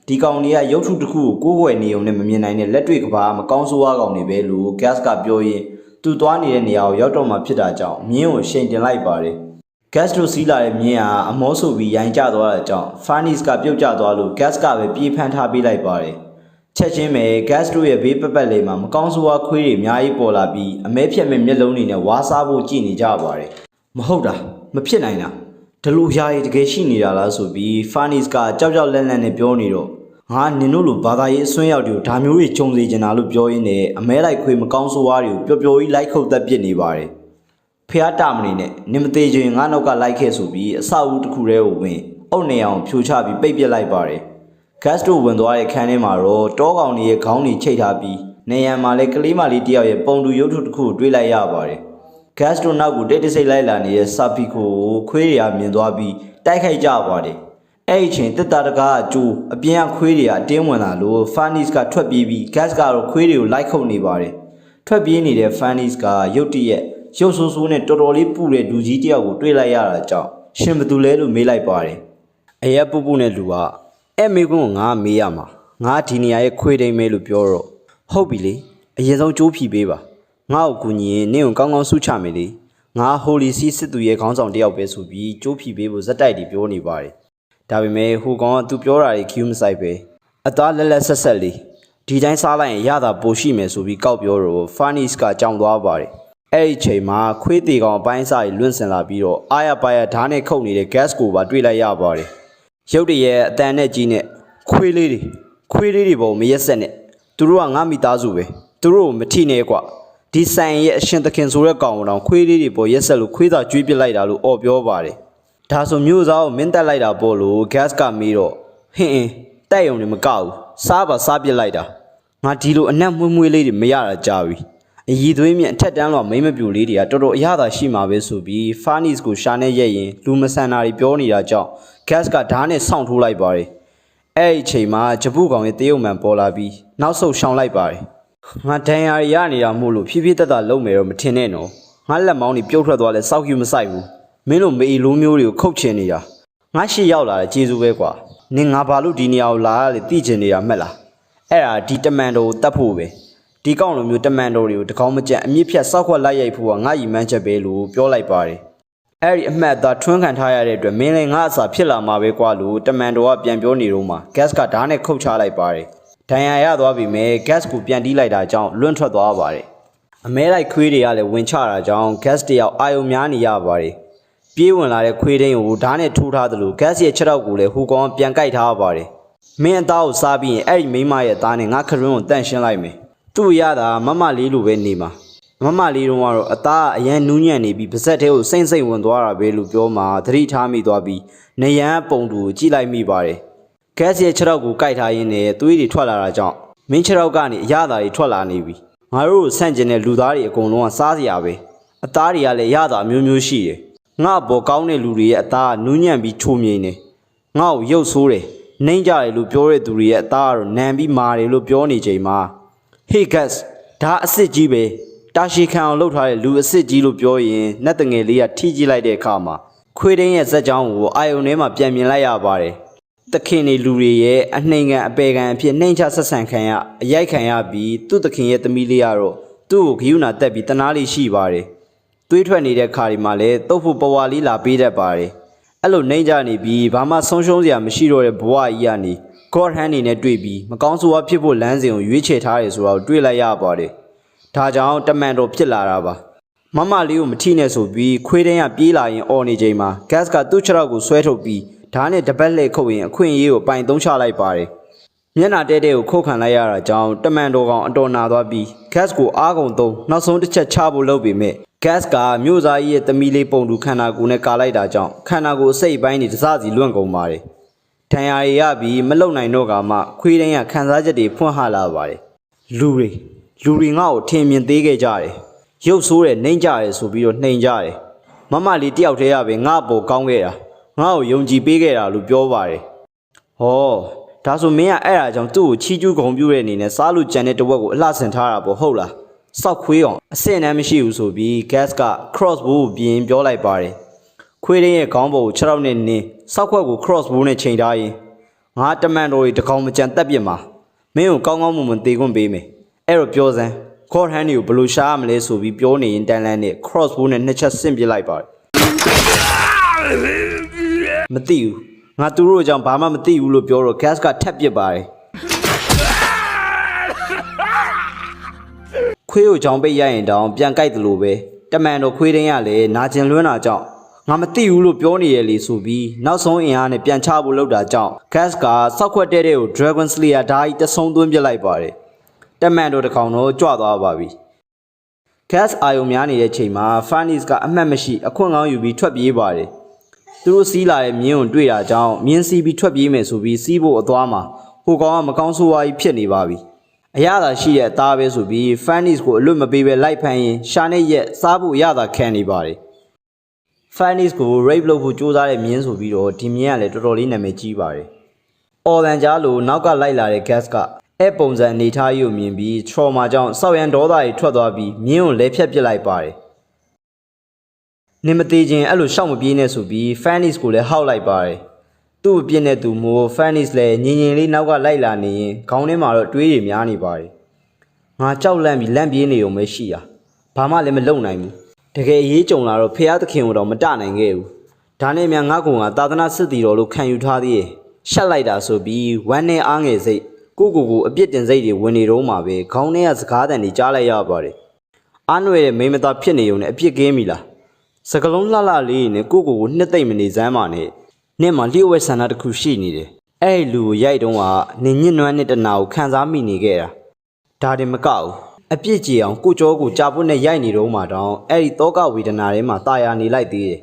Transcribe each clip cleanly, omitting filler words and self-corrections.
ဒီကောင်တွေကရုပ်ထုတစ်ခုကိုကိုးကွယ်နေုံနဲ့မမြင်နိုင်တဲ့လက်တွေ့ကဘာမကောင်းဆိုးဝါးကောင်တွေပဲလို့ gas ကပြောရင်သူသွားနေတဲ့နေရာကိုရောက်တော့မှဖြစ်တာကြောင့်မြင်းကိုရှိန်တင်လိုက်ပါတယ် gas တို့စီးလာတဲ့မြင်းဟာအမောဆိုပြီးရိုင်းကျသွားတဲ့ကြောင့် Farnis ကပြုတ်ကျသွားလို့ gas ကပဲပြေးဖမ်းထားပေးလိုက်ပါတယ်ချက်ချင်းပဲ gas တို့ရဲ့ဘေးပတ်လေးမှာမကောင်းဆိုးဝါးခွေးတွေအများကြီးပေါ်လာပြီးအမဲဖြတ်မဲ့မျက်လုံးတွေနဲ့ဝါးစားဖို့ကြည့်နေကြပါတယ်မဟုတ်တာမဖြစ်နိုင်တာဒီလိုယာရီတကယ်ရှိနေတာလားဆိုပြီး Farnis ကကြောက်ကြောက်လန့်လန့်နဲ့ပြောနေတော့ငါနင်တို့လိုဘာသာရေးအစွန်းရောက်တွေကိုဒါမျိုးတွေကြုံစေချင်တာလို့ပြောရင်းနဲ့အမဲလိုက်ခွေးမကောင်းဆိုးဝါးတွေကိုပျော်ပျော်ကြီးလိုက်ခုတ်သက်ပစ်နေပါတယ်ဖះတာမနေနဲ့နင်မသေးချင်ငါနောက်ကလိုက်ခဲ့ဆိုပြီးအဆောက်အဦတစ်ခုတည်းကိုဝင်အုတ်နေအောင်ဖြိုချပြီးပိတ်ပစ်လိုက်ပါတယ် gas တို့ဝင်သွားတဲ့ခန်းထဲမှာတော့တောကောင်တွေရဲ့ခေါင်းတွေချိတ်ထားပြီးနေရန်မှာလည်းကလေးမလေးတယောက်ရဲ့ပုံတူရုပ်ထုတစ်ခုကိုတွေ့လိုက်ရပါတယ် gas တို့နောက်ကိုတိတ်တဆိတ်လိုက်လာနေတဲ့စာပီကိုခွေးတွေကမြင်သွားပြီးတိုက်ခိုက်ကြပါတယ်အဲ့ဒီချိန်တက်တာတကားအကျိုးအပြင်ကခွေးတွေကအတင်းဝင်လာလို့ Farnis ကထွက်ပြေးပြီး gas ကတော့ခွေးတွေကိုလိုက်ခုတ်နေပါတယ်ထွက်ပြေးနေတဲ့ Farnis ကရုတ်တရက်ရုပ်ဆိုးဆိုးနဲ့တော်တော်လေးပူတဲ့လူကြီးတယောက်ကိုတွေ့လိုက်ရတာကြောင့်ရှင်ဘသူလဲလို့မေးလိုက်ပါတယ်အရက်ပူပူနဲ့လူကအဲ့မေကွန်းကိုငါမေးရမှာငါဒီနေရာရဲ့ခွေးတိမ်မဲလို့ပြောတော့ဟုတ်ပြီလေအရင်ဆုံးကြိုးဖြီပေးပါငါ့ကိုကူညီရင်နင့်ကိုကောင်းကောင်းဆုချမယ်လေငါ Holy See စစ်သူရဲ့ခေါင်းဆောင်တယောက်ပဲဆိုပြီးကြိုးဖြီပေးဖို့ဇက်တိုက်တွေပြောနေပါတယ်ဒါပေမဲ့ဟိုကောင်ကသူပြောတာတွေ cue မဆိုင်ပဲအသားလက်လက်ဆက်ဆက်လေးဒီတိုင်းစားလိုက်ရင်ရတာပိုရှိမယ်ဆိုပြီးကောက်ပြောတော့ Farnis ကကြောင်သွားပါတယ်အဲ့ဒီချိန်မှာခွေးသေးကောင်အပိုင်းစားကြီးလွင့်စင်လာပြီးတော့အာရပါရဓာတ်နဲ့ခုတ်နေတဲ့ gas ကိုပါတွေ့လိုက်ရပါတယ်ရုပ်တရက်အတန်နဲ့ကြီးနဲ့ခွေးလေးတွေပုံမရက်ဆက်နဲ့သူတို့ကငါမိသားစုပဲသူတို့ကိုမထိနဲ့ကွာဒီဆိုင်ရဲ့အရှင်သခင်ဆိုတဲ့ကောင်တော်ခွေးလေးတွေပေါ်ရက်ဆက်လို့ခွေးသာကျွေးပစ်လိုက်တာလို့အော်ပြောပါတယ်ဒါဆိုမျိုးစားကိုမင်းတက်လိုက်တာပေါ့လို့ gas ကမေးတော့ဟင်းတက်ယုံနေမကောက်ဘူးစားပါစားပစ်လိုက်တာငါဒီလိုအနက်မွေးမွေးလေးတွေမရတာကြာပြီအည်သွေးမြင့်အထက်တန်းလောမိမ့်မပြူလေးတွေကတော်တော်အရသာရှိမှာပဲဆိုပြီး Farnis ကိုရှာနေရက်ရင်လူမဆန်တာတွေပြောနေတာကြောင့် gas ကဓာတ်နဲ့ဆောင့်ထိုးလိုက်ပါတယ်အဲ့ဒီအချိန်မှာဂျပုကောင်ရဲ့တရုတ်မှန်ပေါ်လာပြီးနောက်ဆုတ်ရှောင်လိုက်ပါတယ်ငါဒဏ်ရာရနေတာမို့လို့ဖြည်းဖြည်းတက်တာလုံးမယ်တော့မထင်နဲ့နော်ငါလက်မောင်းတွေပြုတ်ထွက်သွားလဲစောက်ကျူမဆိုင်ဘူးမင်းတို့မေလိုမျိုးတွေကိုခုတ်ချင်နေတာငါရှေ့ရောက်လာတဲ့ကျေးဇူးပဲကွာနင်ငါဘာလို့ဒီနေရာကိုလာရလဲသိချင်နေတာမှတ်လားအဲ့ဒါဒီတမန်တော်ကိုတတ်ဖို့ပဲဒီကောင်လိုမျိုးတမန်တော်တွေကိုတကောင်းမကြက်အမြင့်ဖြတ်စောက်ခွက်လိုက်ရိုက်ဖို့ကငါရည်မှန်းချက်ပဲလို့ပြောလိုက်ပါတယ်အဲ့ဒီအမှတ်အသားထွန်းခံထားရတဲ့အတွက်မင်းလည်းငါအစာဖြစ်လာမှာပဲကွာလို့တမန်တော်ကပြန်ပြောနေတော့မှ gas ကဓာတ်နဲ့ခုတ်ချလိုက်ပါတယ်ဒဏ်ရာရသွားပြီမဲ့ gas ကိုပြန်တီးလိုက်တာကြောင့်လွန့်ထွက်သွားပါတယ်အမဲလိုက်ခွေးတွေကလည်းဝင်ချတာကြောင့် gas တယောက်အာယုံများနေရပါတယ်ပြေးဝင်လာတဲ့ခွေးတိုင်းကိုဓာတ်နဲ့ထိုးထားသလို gas ရဲ့ခြေထောက်ကိုလည်းဟိုကောင်ပြန်ကိုက်ထားပါတယ်မင်းအသားကိုစားပြီးရင်အဲ့ဒီမိမရဲ့သားနဲ့ငါခရွန်းကိုတန့်ရှင်းလိုက်မယ်သူ့ရတာမမလေးလိုပဲနေမှာမမလေးတော့ကတော့အသားအရန်နူးညံ့နေပြီးပါဇက်သေးကိုစိမ့်စိမ့်ဝင်သွားတာပဲလို့ပြောမှသတိထားမိသွားပြီးနေရန်ပုံတူကိုကြည့်လိုက်မိပါတယ်ဂက်စ်ရဲ့ခြေထောက်ကိုကိုက်ထားရင်းနဲ့သွေးတွေထွက်လာတာကြောင့်မင်းခြေထောက်ကနေအရသာတွေထွက်လာနေပြီငါတို့ဆန့်ကျင်တဲ့လူသားတွေအကုန်လုံးကစားစရာပဲအသားတွေကလည်းရတာအမျိုးမျိုးရှိတယ်ငါ့ဘောကောင်းတဲ့လူတွေရဲ့အသားကနူးညံ့ပြီးချိုးမြိန်နေငါ့ကိုရုပ်ဆိုးတယ်နှိမ့်ကြတယ်လို့ပြောတဲ့သူတွေရဲ့အသားကတော့နံပြီးမာတယ်လို့ပြောနေချိန်မှာ Hey gas ဒါအစ်စ်ကြီးပဲတာရှီခံအောင်လှုပ်ထားတဲ့လူအစ်စ်ကြီးလို့ပြောရင်နတ်တငယ်လေးကထိကြည့်လိုက်တဲ့အခါမှာခွေးတင်းရဲ့ဇက်ကြောင်းကိုအာယုံထဲမှာပြန်မြင်လိုက်ရပါတယ်တခင်တွေလူတွေရဲ့အနှိမ်ခံအပေခံအဖြစ်နှိမ်ချဆက်ဆံခံရအရိုက်ခံရပြီးသူ့တခင်ရဲ့သမီးလေးကတော့သူ့ကိုဂယုဏတက်ပြီးတနာလေးရှိပါတယ်သွေးထွက်နေတဲ့ခါဒီမှာလည်းတုတ်ဖို့ပဝါလေးလာပေးတတ်ပါတယ်အဲ့လိုနှိမ်ချနေပြီးဘာမှဆုံးရှုံးစရာမရှိတော့တဲ့ဘဝကြီးကနေ God hand နေနဲ့တွေ့ပြီးမကောင်းဆိုးဝါးဖြစ်ဖို့လမ်းစဉ်ကိုရွေးချယ်ထားတယ်ဆိုတာကိုတွေ့လိုက်ရပါတယ်ဒါကြောင့်တမန်တော်ဖြစ်လာတာပါမမလေးကိုမထိနဲ့ဆိုပြီးခွေးတင်းကပြေးလာရင်အော်နေချိန်မှာ gas ကသူ့ခြေထောက်ကိုဆွဲထုတ်ပြီးဓာတ်နဲ့တပတ်လှည့်ခုတ်ရင်အခွင့်အရေးကိုပိုင်သုံးချလိုက်ပါတယ်မျက်နှာတဲတဲကိုခုတ်ခံလိုက်ရတာကြောင့်တမန်တော်ကောင်အတော်နာသွားပြီး gas ကိုအားကုန်သုံးနောက်ဆုံးတစ်ချက်ချဖို့လုပ်ပေမဲ့ gas ကမြို့သားကြီးရဲ့သမီးလေးပုံတူခန္ဓာကိုယ်နဲ့ကာလိုက်တာကြောင့်ခန္ဓာကိုယ်အစိတ်ပိုင်းတွေတစစီလွန့်ကုန်ပါတယ်ဒဏ်ရာရရပြီးမလုံနိုင်တော့ကမှခွေးတိုင်းကခံစားချက်တွေဖွင့်ဟလာပါတယ်လူတွေငါ့ကိုထင်မြင်သေးခဲ့ကြတယ်ရုပ်ဆိုးတယ်နှိမ့်ကြတယ်ဆိုပြီးတော့နှိမ်ကြတယ်မမလေးတယောက်တည်းရပဲငါ့ပေါ်ကောင်းခဲ့တာငါ့ကိုယုံကြည်ပေးခဲ့တာလို့ပြောပါတယ်ဟောဒါဆိုမင်းကအဲ့ဒါကြောင့်သူ့ကိုချီးကျူးဂုဏ်ပြုတဲ့အနေနဲ့စားလို့ကြံတဲ့တဝက်ကိုအလှဆင်ထားတာပေါ့ဟုတ်လားစောက်ခွေးအောင်အစင်တမ်းမရှိဘူးဆိုပြီး gas က crossbow ကိုပြင်ပြောလိုက်ပါတယ်ခွေးတင်းရဲ့ခေါင်းပေါ်ကို6ရောက်နဲ့နင်းစောက်ခွက်ကို crossbow နဲ့ချိန်ထားရင်င ငါတမန်တော်ကြီးတကောင်မကြံတက်ပြစ်မှာမင်းကိုကောင်းကောင်းမွန်မွန်တေခွင့်ပေးမယ်အဲ့တော့ပြောစမ်းခေါ်ဟန်တွေကိုဘယ်လိုရှာရမလဲဆိုပြီးပြောနေရင်တန်လန်းနဲ့ crossbow နဲ့နှစ်ချက်ဆင့်ပစ်လိုက်ပါတယ်မသိဘူးငါသူတို့အကြောင်းဘာမှမသိဘူးလို့ပြောတော့ gas ကထပ်ပစ်ပါတယ်ခွေးကိုကြောင်ပိတ်ရရင်တောင်ပြန်ကြိုက်တယ်လို့ပဲတမန်တော်ခွေးတင်းရလေနာကျင်လွန်းတာကြောင့်ငါမသိဘူးလို့ပြောနေရလေဆိုပြီးနောက်ဆုံးအင်အားနဲ့ပြန်ချဖို့လုပ်တာကြောင့် gas ကစောက်ခွက်တဲ့တဲ့ကို dragon slayer ဓာတ်ကြီးတဆုံးသွင်းပစ်လိုက်ပါတယ်တမန်တော်တစ်ကောင်တော့ကြွသွားပါပြီ gas အာယုံများနေတဲ့ချိန်မှာ Furnace ကအမှတ်မရှိအခွင့်ကောင်းယူပြီးထွက်ပြေးပါတယ်သူတို့စီးလာတဲ့မြင်းကိုတွေ့တာကြောင့်မြင်းစီးပြီးထွက်ပြေးမယ်ဆိုပြီးစီးဖို့အသွားမှာဟိုကောင်ကမကောင်းဆိုးဝါးကြီးဖြစ်နေပါပြီအရသာရှိတဲ့အသားပဲဆိုပြီး Furnace ကိုအလွတ်မပေးဘဲလိုက်ဖမ်းရင်ရှာနဲ့ရက်စားဖို့အရသာခံနေပါတယ် Furnace ကို rape လုပ်ဖို့ကြိုးစားတဲ့မြင်းဆိုပြီးတော့ဒီမြင်းကလည်းတော်တော်လေးနာမည်ကြီးပါတယ်အော်လန်ကြားလို့နောက်ကလိုက်လာတဲ့ gas ကအဲ့ပုံစံအနေထားကြီးကိုမြင်ပြီး trauma ကြောင့်စောက်ရန်ဒေါသတွေထွက်သွားပြီးမြင်းကိုလဲဖြတ်ပစ်လိုက်ပါတယ်နင်မသေးခြင်းအဲ့လိုရှောက်မပြေးနဲ့ဆိုပြီး Furnace ကိုလည်းဟောက်လိုက်ပါတယ်သူ့အပြစ်နဲ့သူမို့ Furnace လည်းငင်ငင်လေးနောက်ကလိုက်လာနေရင်ခေါင်းထဲမှာတော့တွေးတွေများနေပါတယ်ငါကြောက်လန့်ပြီးလန့်ပြေးနေုံပဲရှိတာဘာမှလည်းမလုပ်နိုင်ဘူးတကယ်အရေးကြုံလာတော့ဖះသခင်ကိုတော့မတနိုင်ခဲ့ဘူးဒါနဲ့မြန်ငါ့ကောင်ကသာသနာစစ်တီတော်လို့ခံယူထားသေးရဲ့ရှက်လိုက်တာဆိုပြီးဝမ်းနဲ့အားငယ်စိတ်ကိုအပြစ်တင်စိတ်တွေဝင်နေတော့မှပဲခေါင်းထဲကစကားတန်တွေကြားလိုက်ရပါတယ်အားနွယ်တဲ့မိမသားဖြစ်နေုံနဲ့အပြစ်ကင်းပြီလားစကလုံးလှလှလေးနဲ့ကိုနှစ်သိမ့်မနေစမ်းပါနဲ့နဲ့မှလျှို့ဝဲဆန္ဒတစ်ခုရှိနေတယ်အဲ့လူကိုရိုက်တုံးကနင်ညစ်နွမ်းတဲ့တနာကိုခံစားမိနေခဲ့တာဒါတင်မကဘူးအပြစ်ကြေအောင်ကိုကြောကိုကြာပွတ်နဲ့ရိုက်နေတော့မှတောင်အဲ့ဒီတောကဝေဒနာထဲမှာတာယာနေလိုက်သေးတယ်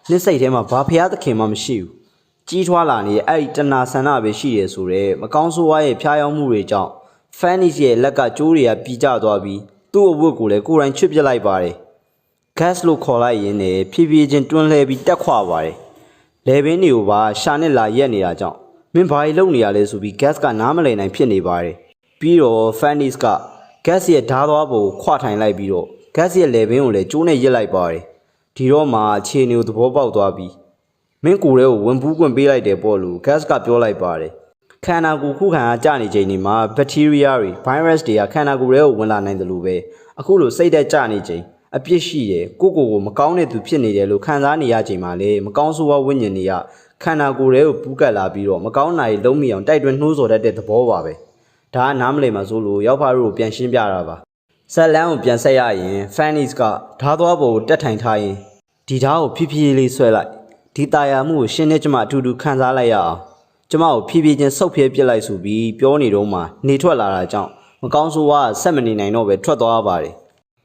နှစ်စိတ်ထဲမှာဘာဖះသခင်မှမရှိဘူးကြီးထွားလာနေတဲ့အဲ့ဒီတနာဆန္ဒပဲရှိရဆိုတော့မကောင်းဆိုးဝါးရဲ့ဖျားယောင်းမှုတွေကြောင့် Furnace ရဲ့လက်ကကျိုးတွေကပြီးကျသွားပြီးသူ့အဝတ်ကိုလည်းကိုယ်တိုင်ချွတ်ပစ်လိုက်ပါတယ် gas လို့ခေါ်လိုက်ရင်းနဲ့ဖြည်းဖြည်းချင်းတွန်းလှဲပြီးတက်ခွာပါတယ်လေဘင်းတွေကိုပါရှာနဲ့လာရက်နေတာကြောင့်မင်းဘာကြီးလုံနေရလဲဆိုပြီး gas ကနားမလည်နိုင်ဖြစ်နေပါတယ်ပြီးတော့ Furnace က gas ရဲ့ဓားသွားပုံခွာထိုင်လိုက်ပြီးတော့ gas ရဲ့လေဘင်းကိုလည်းကျိုးနဲ့ရက်လိုက်ပါတယ်ဒီတော့မှအခြေအနေကိုသဘောပေါက်သွားပြီးမင်းကိုယ်ရဲ့ဝင်ပူးကွင်ပေးလိုက်တယ်ပေါ့လို့ gas ကပြောလိုက်ပါတယ်ခန္ဓာကိုယ်ခုခံအားကျနေချိန်ဒီမှာဘက်တီးရီးယားတွေ virus တွေကခန္ဓာကိုယ်ရဲ့ဝင်လာနိုင်တယ်လို့ပဲအခုလိုစိတ်သက်ကျနေချိန်အပြစ်ရှိတယ်ကိုမကောင်းတဲ့သူဖြစ်နေတယ်လို့ခံစားနေရချိန်မှာလေမကောင်းဆိုးဝါးဝိညာဉ်တွေကခန္ဓာကိုယ်ရဲ့ပူးကပ်လာပြီးတော့မကောင်းတာတွေလုံးမိအောင်တိုက်တွန်းနှိုးဆော်တတ်တဲ့သဘောပါပဲဒါကနားမလည်မှဆိုလို့ရောက်ဖားတို့ကိုပြန်ရှင်းပြတာပါဆက်လန်းကိုပြန်ဆက်ရရင် Furnace ကဓားသွားပုံကိုတက်ထိုင်ထားရင်ဒီဓားကိုဖြည်းဖြည်းလေးဆွဲလိုက်ဒီတာယာမှုကိုရှင်းနဲ့ကျမအထူးထူးခံစားလိုက်ရအောင်ကျမကိုဖြည်းဖြည်းချင်းဆုပ်ဖြဲပစ်လိုက်ဆိုပြီးပြောနေတော့မှနေထွက်လာတာကြောင့်မကောင်းဆိုးဝါးဆက်မနေနိုင်တော့ပဲထွက်သွားပါတယ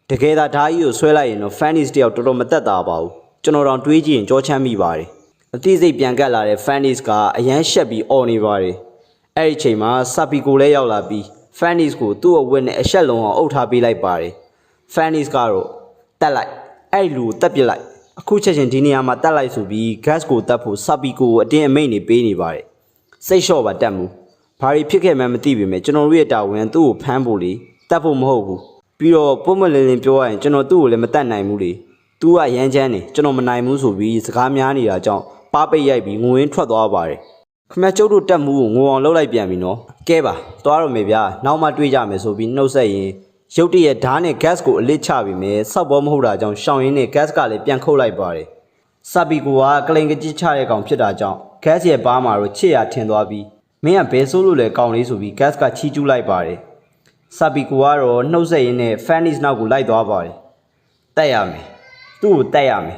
်တကယ်သာဓာကြီးကိုဆွဲလိုက်ရင်တော့ Furnace တယောက်တော်တော်မသက်သာပါဘူးကျွန်တော်တော့တွေးကြည့်ရင်ကြောချမ်းမိပါတယ်အသိစိတ်ပြန်ကပ်လာတဲ့ Furnace ကအရန်ရှက်ပြီးអော်နေပါတယ်အဲ့ဒီချိန်မှာဆာပီကိုလည်းရောက်လာပြီး Furnace ကိုသူ့အဝတ်နဲ့အရှက်လုံးအောင်အုပ်ထားပေးလိုက်ပါတယ် Furnace ကတော့တက်လိုက်အဲ့ဒီလူကိုတက်ပစ်လိုက်အခုချက်ချင်းဒီနေရာမှာတက်လိုက်ဆိုပြီး gas ကိုတက်ဖို့ဆာပီကိုအတင်းအမိတ်နေပေးနေပါတယ်စိတ်လျှော့ပါတက်မှုဘာတွေဖြစ်ခဲ့မှန်းမသိပေမဲ့ကျွန်တော်တို့ရဲ့တာဝန်သူ့ကိုဖမ်းဖို့လေတက်ဖို့မဟုတ်ဘူးပြီးတော့ပုံမလင်းလင်းပြောရရင်ကျွန်တော်သူ့ကိုလည်းမတတ်နိုင်ဘူးလေသူကရမ်းချမ်းနေကျွန်တော်မနိုင်ဘူးဆိုပြီးစကားများနေတာကြောင့်ပါပိတ်ရိုက်ပြီးငိုရင်းထွက်သွားပါတယ်ခမကျုပ်တို့တက်မှုကိုငိုအောင်လှုပ်လိုက်ပြန်ပြီနော်ကဲပါသွားတော့မေဗျာနောက်မှတွေ့ကြမယ်ဆိုပြီးနှုတ်ဆက်ရင်ရုတ်တရက်ဓာတ်နဲ့ gas ကိုအလစ်ချပြီးမယ်စောက်ဘောမဟုတ်တာကြောင့်ရှောင်းရင်းနဲ့ gas ကလည်းပြန်ခုတ်လိုက်ပါတယ်ဆာပီကိုကကလိန်ကကြစ်ချတဲ့ကောင်ဖြစ်တာကြောင့် gas ရဲ့ပါးမှာတော့ချစ်ရထင်သွားပြီးမင်းကဘယ်ဆိုးလို့လဲကောင်လေးဆိုပြီး gas ကချီးကျူးလိုက်ပါတယ်ဆာပီကိုကတော့နှုတ်ဆက်ရင်းနဲ့ Furnace နောက်ကိုလိုက်သွားပါတယ်တက်ရမယ်သူ့ကိုတက်ရမယ်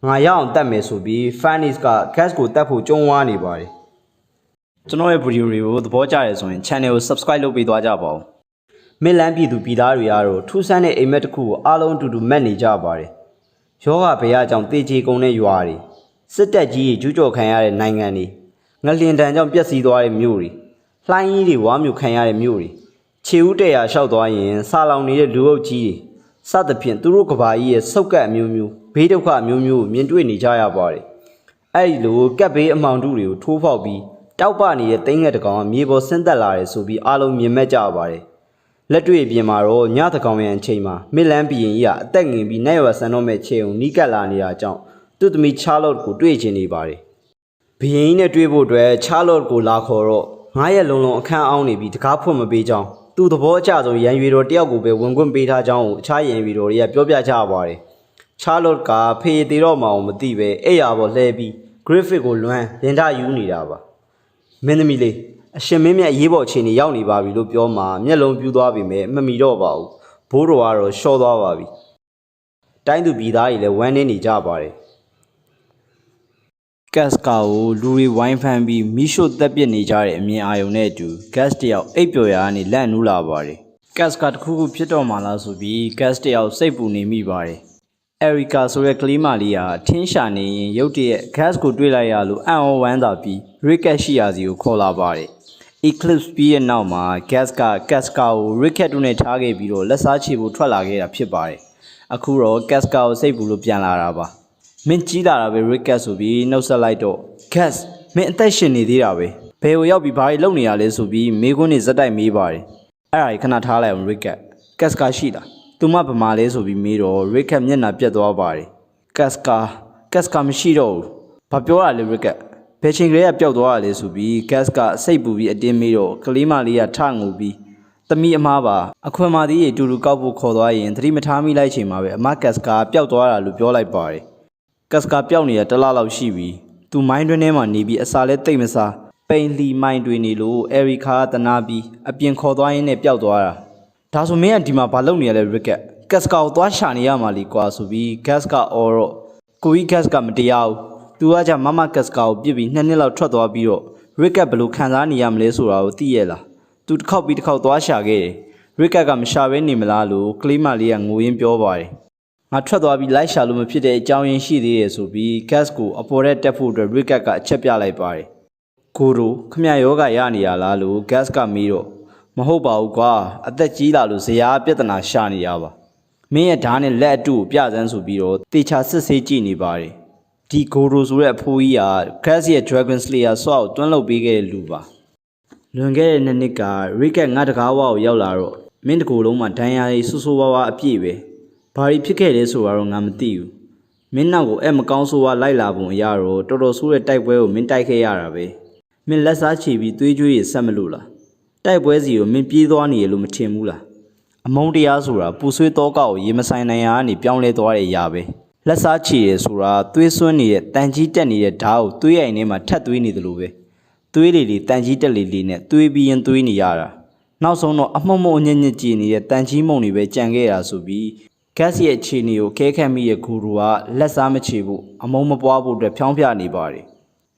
ငါရအောင်တက်မယ်ဆိုပြီး Furnace က gas ကိုတက်ဖို့ကြုံးဝါးနေပါတယ်ကျွန်တော်ရဲ့ဗီဒီယိုတွေကိုသဘောကျတယ်ဆိုရင် channel ကို subscribe လုပ်ပေးသွားကြပါဦးမင်းလန်းပြည်သူပြည်သားတွေကတော့ထူးဆန်းတဲ့အိမ်မက်တစ်ခုကိုအားလုံးအတူတူမက်နေကြပါတယ်ယောဂဘယ်အကြောင်းတေချေကုန်တဲ့ရွာတွေစစ်တပ်ကြီးကြီးကျူးကျော်ခံရတဲ့နိုင်ငံတွေငလျင်တန်ကြောင့်ပျက်စီးသွားတဲ့မြို့တွေလှိုင်းကြီးတွေဝါမျိုးခံရတဲ့မြို့တွေခြေဦး100လျှောက်သွားရင်စာလောင်နေတဲ့လူအုပ်ကြီးတွေစသဖြင့်သူတို့ကဘာကြီးရဲ့ဆုတ်ကပ်အမျိုးမျိုးဘေးဒုက္ခအမျိုးမျိုးကိုမြင်တွေ့နေကြရပါတယ်အဲ့ဒီလိုကပ်ဘေးအမောင်တုတွေကိုထိုးဖောက်ပြီးတောက်ပနေတဲ့သိန်းငယ်တကောင်ကမြေပေါ်ဆင်းသက်လာတယ်ဆိုပြီးအားလုံးမြင်မဲ့ကြပါတယ်လက်တွေ့အပြင်မှာတော့ညတကောင်ရန်အချိန်မှာမစ်လန်ဘီရင်ကြီးကအသက်ငင်ပြီးနိုင်ရွာဆန်တော့မဲ့ခြေုံနီးကပ်လာနေတာကြောင့်သူ့သမီးချားလော့ကိုတွေ့ချင်နေပါတယ်ဘ ရင်နဲ့တွေ့ဖို့အတွက်ချားလော့ကိုလာခေါ်တော့9ရက်လုံးအခန်းအောင်နေပြီးတကားဖွင့်မပေးကြောင်းသူ့သဘောအကျဆုံးရန်ရွေတော်တယောက်ကိုပဲဝင်ခွင့်ပေးထားကြောင်းကိုအခြားရန်ရွေတော်တွေကပြောပြကြပါတယ်ချားလော့ကဖေးသေးတော့မှအောင်မသိပဲအဲ့ရပေါ်လှဲပြီး graphic ကိုလွမ်းလင်တာယူနေတာပါမင်းသမီးလေးအရှင်မင်းမြတ်ရေးပေါ်အခြေအနေရောက်နေပါပြီလို့ပြောမှမျက်လုံးပြူးသွားပြီမဲ့မမီတော့ပါဘူးဘိုးတော်ကတော့ရှော့သွားပါပြီတိုင်းသူပြည်သားတွေလည်းဝမ်းနေနေကြပါတယ်ဂတ်ကာကိုလူတွေဝိုင်းဖမ်းပြီးမိရှို့တက်ပစ်နေကြတဲ့အမြင်အာရုံနဲ့အတူဂတ်တယောက်အိပ်ပျော်ရာကနေလန့်နူးလာပါတယ်ဂတ်ကာတစ်ခုခုဖြစ်တော့မှလားဆိုပြီးဂတ်တယောက်စိတ်ပူနေမိပါတယ်အရီကာဆိုတဲ့ကလေးမလေးဟာထင်းရှာနေရင်ရုတ်တရက်ဂတ်ကိုတွေ့လိုက်ရလို့အံ့ဩဝမ်းသာပြီးရစ်ကက်ရှိရာစီကိုခေါ်လာပါတယ်Eclipse ပြီးရဲ့နောက်မှာ Gas က Casca ကို Ricket တို့နဲ့ထားခဲ့ပြီးတော့လက်စားချေဖို့ထွက်လာခဲ့တာဖြစ်ပါတယ်။အခုတော့ Casca ကိုစိတ်ပူလို့ပြန်လာတာပါ။မင်းကြီးလာတာပဲ Ricket ဆိုပြီးနှုတ်ဆက်လိုက်တော့ Gas မင်းအသက်ရှင်နေသေးတာပဲ။ဘယ်ကိုရောက်ပြီးဘာတွေလုပ်နေရလဲဆိုပြီးမေးခွန်းတွေဇက်တိုက်မေးပါတယ်။အဲ့ဒါကြီးခဏထားလိုက်အောင် Ricket ။ Casca ရှိလား။သူမဗမာလဲဆိုပြီးမေးတော့ Ricket မျက်နှာပြတ်သွားပါတယ်။ Casca မရှိတော့ဘူး။ဘာပြောရလဲ Ricket ။ဘယ်ချိန်ကလေးကပျောက်သွားရလဲဆိုပြီးဂတ်ကစိတ်ပူပြီးအတင်းမေးတော့ကလေးမလေးကထငိုပြီးသမီးအမားပါအခွင့်မာသေးရေတူတူကောက်ဖို့ခေါ်သွားရင်သတိမထားမိလိုက်ချိန်မှာပဲအမဂတ်ကပျောက်သွားတာလို့ပြောလိုက်ပါတယ်ဂတ်ကပျောက်နေတာတစ်လလောက်ရှိပြီသူမိုင်းတွင်းထဲမှာနေပြီးအစာလဲတိတ်မစားပိန်လီမိုင်းတွေနေလို့အရီခါကတနာပြီးအပြင်ခေါ်သွားရင်းနဲ့ပျောက်သွားတာဒါဆိုမင်းကဒီမှာဘာလုပ်နေရလဲရစ်ကတ်ဂတ်ကိုသွားရှာနေရမှာလीကွာဆိုပြီးဂတ်ကအော်တော့ကိုကြီးဂတ်ကမတရားဘူးသူကကြမမကတ်စကာကိုပြစ်ပြီး2နှစ်လောက်ထွက်သွားပြီးတော့ရစ်ကတ်ဘယ်လိုခံစားနေရမလဲဆိုတာကိုသိရလားသူတစ်ခေါက်ပြီးတစ်ခေါက်သွားရှာခဲ့တယ်ရစ်ကတ်ကမရှာဘဲနေမလားလို့ကလေးမလေးကငိုရင်းပြောပါတယ်ငါထွက်သွားပြီးလိုက်ရှာလို့မဖြစ်တဲ့အကြောင်းရင်းရှိသေးတယ်ဆိုပြီးဂတ်ကိုအပေါ်ထဲတက်ဖို့အတွက်ရစ်ကတ်ကအချက်ပြလိုက်ပါတယ်ကိုတို့ခမယောဂရနေရလားလို့ဂတ်ကမေးတော့မဟုတ်ပါဘူးကွာအသက်ကြီးလာလို့ဇရာပြဿနာရှာနေရပါမင်းရဲ့ဓာတ်နဲ့လက်အတူကိုပြစမ်းဆိုပြီးတော့တေချာစစ်ဆေးကြည့်နေပါတယ်ဒီဂိုရိုဆိုတဲ့အဖိုးကြီးက Crash ရဲ့ Dragon Slayer ဆော့ကိုတွန်းလုပ်ပေးခဲ့တဲ့လူပါလွန်ခဲ့တဲ့2နှစ်က Ricket ငါတကားဝါကိုရောက်လာတော့မင်းတကူလုံးမှာဒဏ်ရာတွေဆူဆူဝါဝါအပြည့်ပဲဘာတွေဖြစ်ခဲ့လဲဆိုတာတော့ငါမသိဘူးမင်းနောက်ကိုအဲ့မကောင်းဆိုးဝါလိုက်လာပုံအရတော့တော်တော်ဆိုးတဲ့တိုက်ပွဲကိုမင်းတိုက်ခဲ့ရတာပဲမင်းလက်စားချီပြီးသွေးကြွေးရဆက်မလို့လားတိုက်ပွဲစီကိုမင်းပြေးသွားနေရလို့မထင်ဘူးလားအမုန်းတရားဆိုတာပူဆွေးတောကောက်ကိုရေမဆိုင်နိုင်ရာကနေပြောင်းလဲသွားတဲ့အရာပဲလက်စားချီရဲဆိုတာသွေးစွန်းနေတဲ့တန်ကြီးတက်နေတဲ့ဓာတ်ကိုသွေးရိုင်ထဲမှာထပ်သွေးနေတယ်လို့ပဲသွေးလေတန်ကြီးတက်လေနဲ့သွေးပြီးရင်သွေးနေရတာနောက်ဆုံးတော့အမှုံမှုံညံ့ညံ့ကြည်နေတဲ့တန်ကြီးမုံတွေပဲကြံခဲ့တာဆိုပြီးဂတ်ရဲ့အခြေအနေကိုခဲခတ်မိရဲ့ဂူရူကလက်စားမချေဖို့အမုံမပွားဖို့အတွက်ဖြောင်းပြနေပါတယ်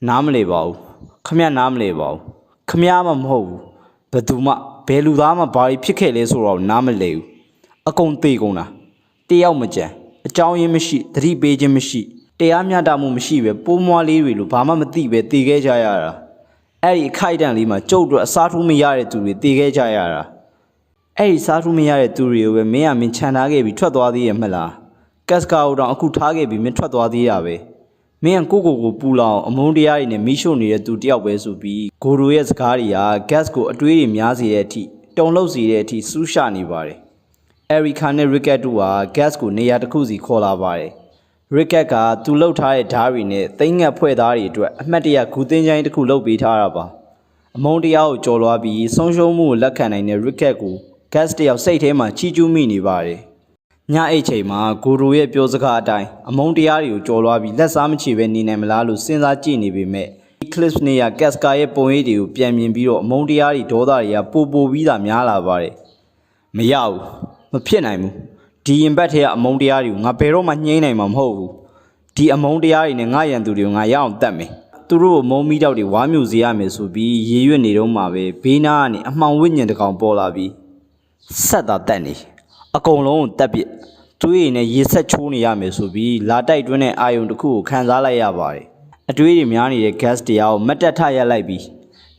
နားမလဲပါဘူးခမရနားမလဲပါဘူးခမရမှမဟုတ်ဘူးဘယ်သူမှဘယ်လူသားမှဘာဖြစ်ခဲ့လဲဆိုတော့နားမလဲဘူးအကုန်သေးကုန်တာတယောက်မကြံအကြောင်းရင်းမရှိသတိပေးခြင်းမရှိတရားမျှတမှုမရှိပဲပိုးမွားလေးတွေလိုဘာမှမသိပဲတည်ခဲ့ကြရတာအဲ့ဒီအခိုက်အတန့်လေးမှာကျုပ်တို့အစားထိုးမရတဲ့သူတွေတည်ခဲ့ကြရတာအဲ့ဒီစားထိုးမရတဲ့သူတွေကိုပဲမင်းကမင်းခြံထားခဲ့ပြီးထွက်သွားသေးရဲ့မလားကတ်စကာကိုတောင်အခုထားခဲ့ပြီးမင်းထွက်သွားသေးရပဲမင်းကကိုပူလောင်အမုန်းတရားတွေနဲ့မိရှုနေတဲ့သူတယောက်ပဲဆိုပြီးဂိုရိုရဲ့စကားတွေကဂတ်ကိုအတွေးတွေများစေတဲ့အထိတုံလှုပ်စေတဲ့အထိစူးရှနေပါတယ်အရီခါနဲ့ရစ်ကတ်တို့ဟာဂတ်ကိုနေရာတစ်ခုစီခေါ်လာပါတယ်ရစ်ကတ်ကသူလှုပ်ထားတဲ့ဓာတ်တွေနဲ့သိငတ်ဖွဲ့သားတွေအတွက်အမှတ်တရဂူသင်းချိုင်းတစ်ခုလုပ်ပေးထားတာပါအမုန်းတရားကိုကြော်လွှားပြီးဆုံးရှုံးမှုကိုလက်ခံနိုင်တဲ့ရစ်ကတ်ကိုဂတ်တယောက်စိတ်ထဲမှာချီးကျူးမိနေပါတယ်ညအိတ်ချိန်မှာဂိုရိုရဲ့ပြောစကားအတိုင်းအမုန်းတရားတွေကိုကြော်လွှားပြီးလက်စားမချေပဲနေနိုင်မလားလို့စဉ်းစားကြည့်နေပေမဲ့ Eclipse နဲ့ကတ်စကာရဲ့ပုံရိပ်တွေကိုပြန်မြင်ပြီးတော့အမုန်းတရားတွေဒေါသတွေကပိုပြီးတာများလာပါတယ်မရဘူးမဖြစ်နိုင်ဘူးဒီရင်ဘတ်ထဲကအမုန်းတရားတွေကိုငါဘယ်တော့မှညှိနိုင်မှာမဟုတ်ဘူးဒီအမုန်းတရားတွေနဲ့ငါရန်သူတွေကိုငါရအောင်တတ်မယ်သူတို့ကိုမုန်းမိတော့တွေဝါမြူစေရမယ်ဆိုပြီးရေရွက်နေတော့မှပဲဘေးနားကနေအမှောင်ဝိညာဉ်တစ်ကောင်ပေါ်လာပြီးဆက်တာတက်နေအကုန်လုံးကိုတက်ပစ်သွေးရည်နဲ့ရေဆက်ချိုးနေရမယ်ဆိုပြီးလာတိုက်တွင်းတဲ့အာယုံတစ်ခုကိုခံစားလိုက်ရပါတယ်အတွေးတွေများနေတဲ့ gas တရားကိုမတ်တက်ထရက်လိုက်ပြီး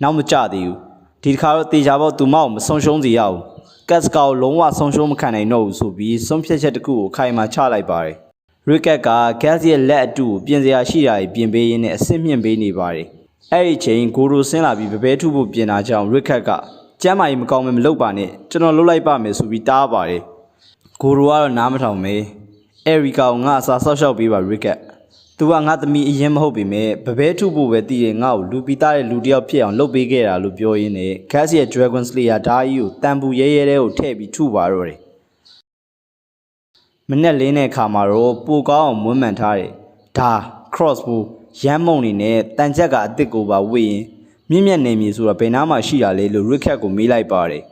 နောက်မကျသေးဘူးဒီတစ်ခါတော့တေချာပေါက်သူမအောင်မဆုံးရှုံးစေရဘူးကတ်စကာကိုလုံးဝဆုံးရှုံးမခံနိုင်တော့ဘူးဆိုပြီးဆုံးဖြတ်ချက်တစ်ခုကိုခိုင်မာချလိုက်ပါတယ်ရစ်ကတ်ကဂတ်ရဲ့လက်အတူပြင်စရာရှိတာတွေပြင်ပေးရင်းနဲ့အဆင့်မြင့်ပေးနေပါတယ်အဲ့ဒီချိန်ဂိုရိုဆင်းလာပြီးပပဲထုဖို့ပြင်တာကြောင့်ရစ်ကတ်ကကျမ်းမာရေးမကောင်းမမလုပ်ပါနဲ့ကျွန်တော်လုပ်လိုက်ပါမယ်ဆိုပြီးတားပါတယ်ဂိုရိုကတော့နားမထောင်ပဲအရီကာကိုငါအစားဆောက်ရှောက်ပေးပါရစ်ကတ် သူကငါသမီးအရင်မဟုတ်ပေမဲ့ဗဘဲထုဖို့ပဲတည်တယ်ငါ့ကိုလူပီသားတဲ့လူတစ်ယောက်ဖြစ်အောင်လုပ်ပေးခဲ့တာလို့ပြောရင်းနဲ့ Gas ရဲ့ Dragon Slayer ဓာကြီးကိုတန်ပူရဲရဲတဲ့ကိုထည့်ပြီးထုပါတော့တယ်မနဲ့လင်းတဲ့အခါမှာတော့ပိုကောင်းအောင်မွမ်းမံထားတယ်ဒါ crossbow ရမ်းမုံနေနဲ့တန်ချက်ကအစ်စ်ကိုပါဝေ့ရင်မြင့်မြတ်နေမည်ဆိုတော့ဘယ်နားမှာရှိတာလဲလို့ Ricket ကိုမေးလိုက်ပါတယ်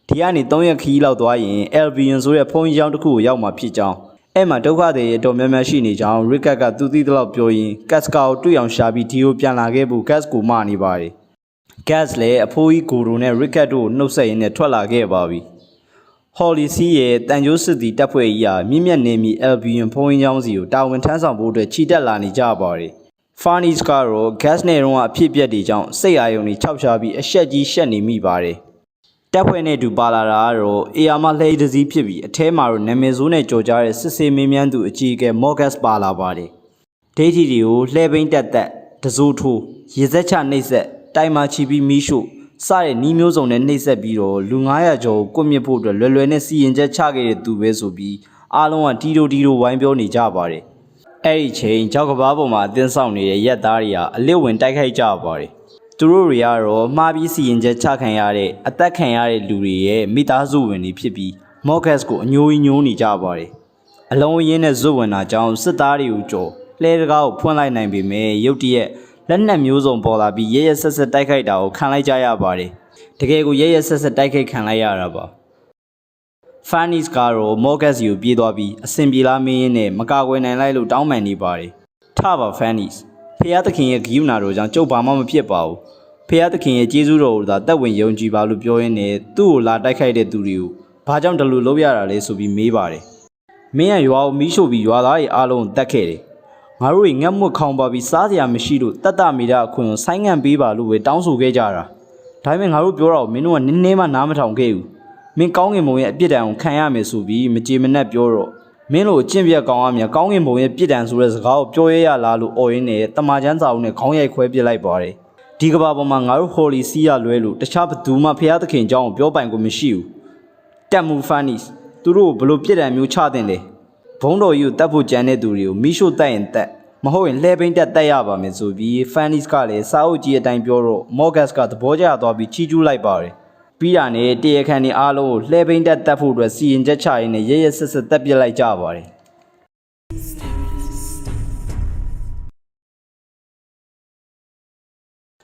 ဒီကနေ3ရက်ခီးလောက်သွားရင် Albion ဆိုတဲ့ဖုန်းကြီးကျောင်းတစ်ခုကိုရောက်မှာဖြစ်ကြောင်းအဲ့မှာဒုက္ခတွေအတော်များများရှိနေကြောင်း Ricket ကသူသိသလောက်ပြောရင် Casca ကိုတွေ့အောင်ရှာပြီးဒီကိုပြန်လာခဲ့ဖို့ Gas ကိုမနေပါတယ် Gas လည်းအဖိုးကြီးကိုရိုနဲ့ Ricket တို့ကိုနှုတ်ဆက်ရင်းနဲ့ထွက်လာခဲ့ပါပြီ Holly C ရဲ့တန်ကြိုးစစ်တီတပ်ဖွဲ့ကြီးဟာမြင့်မြတ်နေမီ Albion ဖုန်းကြီးကျောင်းစီကိုတာဝန်ထမ်းဆောင်ဖို့အတွက်ချီတက်လာနေကြပါတယ် Farnies ကတော့ Gas နဲ့တော့အဖြစ်ပြက်တွေကြောင့်စိတ်အာရုံတွေခြောက်ချပြီးအဆက်ကြီးရှက်နေမိပါတယ်တပ်ဖွဲ့နဲ့တူပါလာတာကတော့အေယာမလှဲတစည်းဖြစ်ပြီးအထဲမှာတော့နာမည်ဆိုးနဲ့ကြော်ကြားတဲ့စစ်စေးမင်းမြန်းသူအကြီးအကဲ Morgas ပါလာပါတယ်ဒိဋ္ဌိတွေကိုလှဲပိန်းတက်တစိုးထိုးရေစက်ချနှိပ်စက်တိုင်မာချီပြီးမီးရှို့စတဲ့နီးမျိုးစုံနဲ့နှိပ်စက်ပြီးတော့လူ900ကျော်ကိုကွပ်မြစ်ဖို့အတွက်လွယ်လွယ်နဲ့စီရင်ချက်ချခဲ့တဲ့သူပဲဆိုပြီးအားလုံးကတီတိုဝိုင်းပြောနေကြပါတယ်အဲ့ဒီချိန်ကြောက်ကဘာပေါ်မှာအသင်းဆောင်နေတဲ့ရက်သားတွေကအလစ်ဝင်တိုက်ခိုက်ကြပါတယ်သူတို့တွေကတော့မှားပြီးစီရင်ချက်ချခံရတဲ့အသက်ခံရတဲ့လူတွေရဲ့မိသားစုဝင်တွေဖြစ်ပြီး Morgas ကိုအညိုးကြီးညိုးနေကြပါတယ်အလုံးရင်းနဲ့ဇွတ်ဝင်တာကြောင့်စစ်သားတွေကိုကြော်လှဲတကားကိုဖွင့်လိုက်နိုင်ပေမဲ့ရုတ်တရက်လက်နက်မျိုးစုံပေါ်လာပြီးရဲဆက်ဆက်တိုက်ခိုက်တာကိုခံလိုက်ကြရပါတယ်တကယ်ကိုရဲဆက်ဆက်တိုက်ခိုက်ခံလိုက်ရတာပါ Farnies ကတော့ Morgas ကိုပြေးသွားပြီးအစင်ပြေလားမင်းရင်းနဲ့မကာကွယ်နိုင်လိုက်လို့တောင်းပန်နေပါတယ်ထပါ Farnies ဖျားသခင်ရဲ့ဂိယူနာတို့ကြောင့်ကျုပ်ဘာမှမဖြစ်ပါဘူးဖျားသခင်ရဲ့ကျေးဇူးတော်ကိုသာတက်ဝင်ယုံကြည်ပါလို့ပြောရင်းနဲ့သူ့ကိုလာတိုက်ခိုက်တဲ့သူတွေကိုဘာကြောင့်တလူလုပ်ရတာလဲဆိုပြီးမေးပါတယ်မင်းကရွာကိုမီးရှို့ပြီးရွာသားတွေအားလုံးကိုတတ်ခဲ့တယ်ငါတို့တွေငတ်မွတ်ခေါင်ပါပြီးစားစရာမရှိလို့တတ်တမိတာအခွင့်ကိုဆိုင်းငံ့ပေးပါလို့ပဲတောင်းဆိုခဲ့ကြတာဒါပေမဲ့ငါတို့ပြောတော့မင်းတို့ကနည်းနည်းမှနားမထောင်ခဲ့ဘူးမင်းကောင်းကင်ဘုံရဲ့အပြစ်ဒဏ်ကိုခံရမယ်ဆိုပြီးမကြေမနက်ပြောတော့မင်းတို့အကျင့်ပြတ်ကောင်းရမြကောင်းကင်ဘုံရဲ့ပြစ်ဒဏ်ဆိုတဲ့စကားကိုပြောရရလားလို့အော်ရင်းနဲ့တမန်ကျန်းစာအုပ်နဲ့ခေါင်းရိုက်ခွဲပစ်လိုက်ပါတယ်ဒီကဘာပေါ်မှာငါတို့ Holly စီးရလွဲလို့တခြားဘသူမှဖျားသခင်အကြောင်းကိုပြောပိုင်ကိုမရှိဘူးတက်မူ Farnies သူတို့ကိုဘလို့ပြစ်ဒဏ်မျိုးချတင်လဲဘုံတော်ကြီးကိုတတ်ဖို့ကြံတဲ့သူတွေကိုမိရှို့တတ်ရင်တတ်မဟုတ်ရင်လှဲပိန်းတက်ရပါမယ်ဆိုပြီး Farnies ကလည်းစာအုပ်ကြီးအတိုင်းပြောတော့ Morgas ကသဘောကျသွားပြီးချီးကျူးလိုက်ပါတယ်ပြီးတာနဲ့တရခန်တွေအားလုံးကိုလှဲပိန်းတက်ဖို့အတွက်စီရင်ချက်ချရင်းနဲ့ရဲဆက်ဆက်တက်ပြစ်လိုက်ကြပါတယ်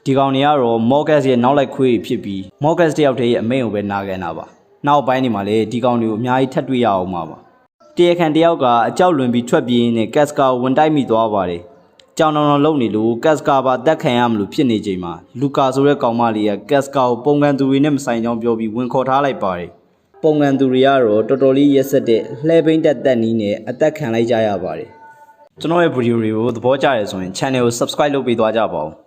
ဒီကောင်တွေကတော့ Morgas ရဲ့နောက်လိုက်ခွေးဖြစ်ပြီး Morgas တယောက်တည်းရဲ့အမိန့်ကိုပဲနာခံတာပါနောက်ပိုင်းနေမှာလေဒီကောင်တွေကိုအများကြီးထပ်တွေ့ရအောင်ပါတရခန်တယောက်ကအကြောက်လွန်ပြီးထွက်ပြေးနေ Casca ကိုဝင်တိုက်မိသွားပါတယ်ကြောင်တောင်လုံနေလို့ Casca ပါတက်ခံရမလို့ဖြစ်နေချိန်မှာလူကာဆိုတဲ့ကောင်မလေးက Casca ကိုပုံကန်သူတွေနဲ့မဆိုင်ကြောင်းပြောပြီးဝင်ခေါ်ထားလိုက်ပါတယ်ပုံကန်သူတွေကတော့တော်တော်လေးရက်ဆက်တဲ့လှဲပိန်းတက်နီးနဲ့အသက်ခံလိုက်ကြရပါတယ်ကျွန်တော်ရဲ့ဗီဒီယိုတွေကိုသဘောကျရဆိုရင် channel ကို subscribe လုပ်ပေးသွားကြပါဦး